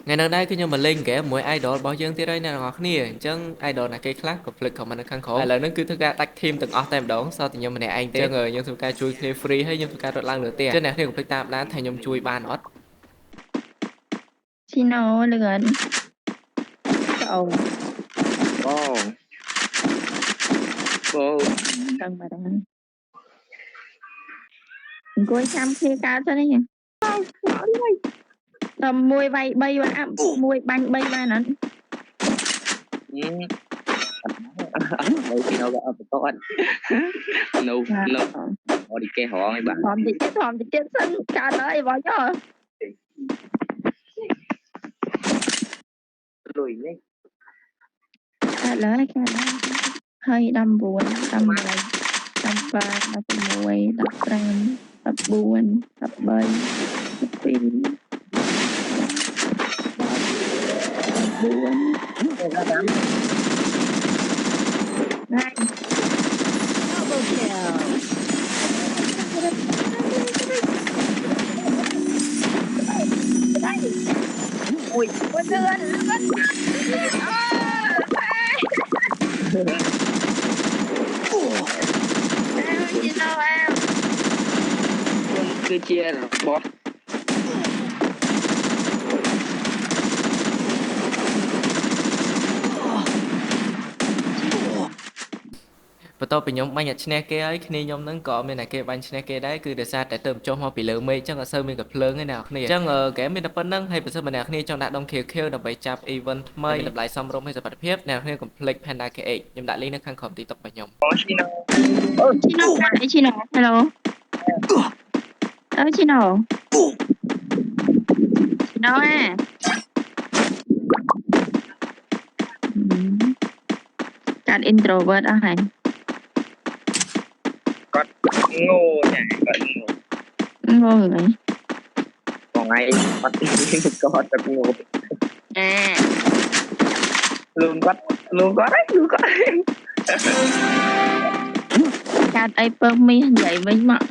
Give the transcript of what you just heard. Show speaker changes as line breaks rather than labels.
ngày nào đây cứ nhưng mà lên kẻ mỗi idol bao nhiêu thế đây nè ngọc nè chẳng idol là cái khác của flick của mình khăn khổ là nó cứ thức ra tách team từng off time đón sau thì nhưng mà này anh thế người nhưng thực ra chui clear free hay nhưng thực ra đợt lang lửa tiền chứ này thì của flick tam đã thành nhom chui ban ót
Chino lượn cậu
Wow. Wow.
tầng mà đang cuối trăm khi cao cho đấy nhỉ tầm mùi bay bay ba mùi banh bay ba nó
Đâu khi nào gặp con nâu nâu họ đi kê họ mấy bạn
thòm thì chết sân cả đời bỏ cho
lùi nhé
cả lời hơi đâm buồn đâm lại đâm ba đâm mùi đâm ram đâm buồn đâm bay đâm pin đâm buồn này double kill ui con lươn chị đâu em
cứ chia là bot
và tôi bị nhóm bay nhặt snack cái ấy khi nhóm nâng cọ mình này cái bánh snack cái đấy cứ để xa tại tầm cho họ bị lỡ mây chắc là sơ mình gặp lớn cái nào này chắc ở cái mình đập phân nâng hay bây giờ mình nào này trong đại đông kia kêu đập bài chạp event mây đập lại xong rồi hay giờ bật phép nào hay còn play panda cái ấy nhưng đại lý nó khăn khom tí tập bài nhóm
Chino Chino hello Chino Chino àการ introvert อะไร
con ngô nhỉ con ngô
โง่ไหม
còn ngày con con thật ngô
อ่า
luôn có đấy luôn có đấy
การไอเปิลมีใหญ่ไว้มาก